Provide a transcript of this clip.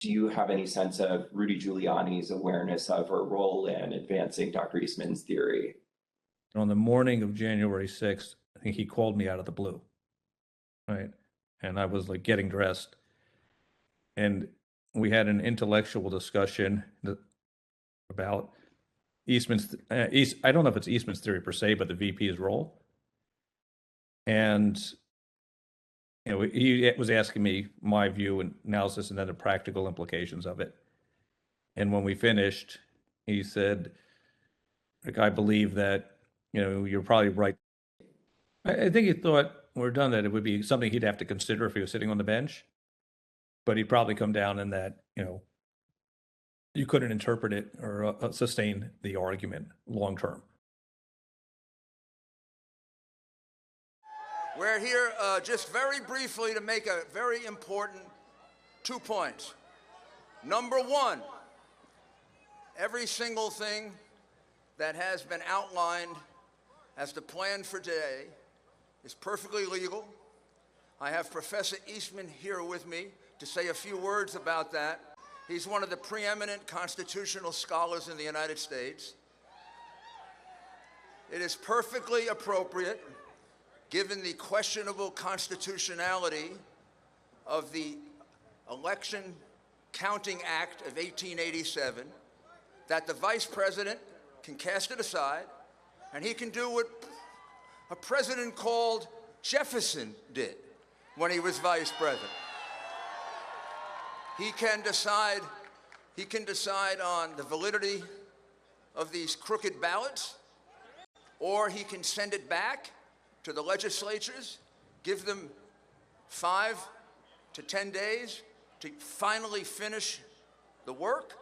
do you have any sense of Rudy Giuliani's awareness of or role in advancing Dr. Eastman's theory? On the morning of January 6th, I think he called me out of the blue, right? And I was like getting dressed. And we had an intellectual discussion about Eastman's, I don't know if it's Eastman's theory per se, but the VP's role. And he was asking me my view and analysis and then the practical implications of it. And when we finished, he said, like, I believe that, you're probably right. I think he thought when we're done that it would be something he'd have to consider if he was sitting on the bench, but he'd probably come down in that, you couldn't interpret it or sustain the argument long term. We're here just very briefly to make a very important 2 points. Number one, every single thing that has been outlined as the plan for today is perfectly legal. I have Professor Eastman here with me to say a few words about that. He's one of the preeminent constitutional scholars in the United States. It is perfectly appropriate, given the questionable constitutionality of the Election Counting Act of 1887, that the Vice President can cast it aside, and he can do what a president called Jefferson did when he was Vice President. He can decide on the validity of these crooked ballots, or he can send it back to the legislatures, give them 5 to 10 days to finally finish the work,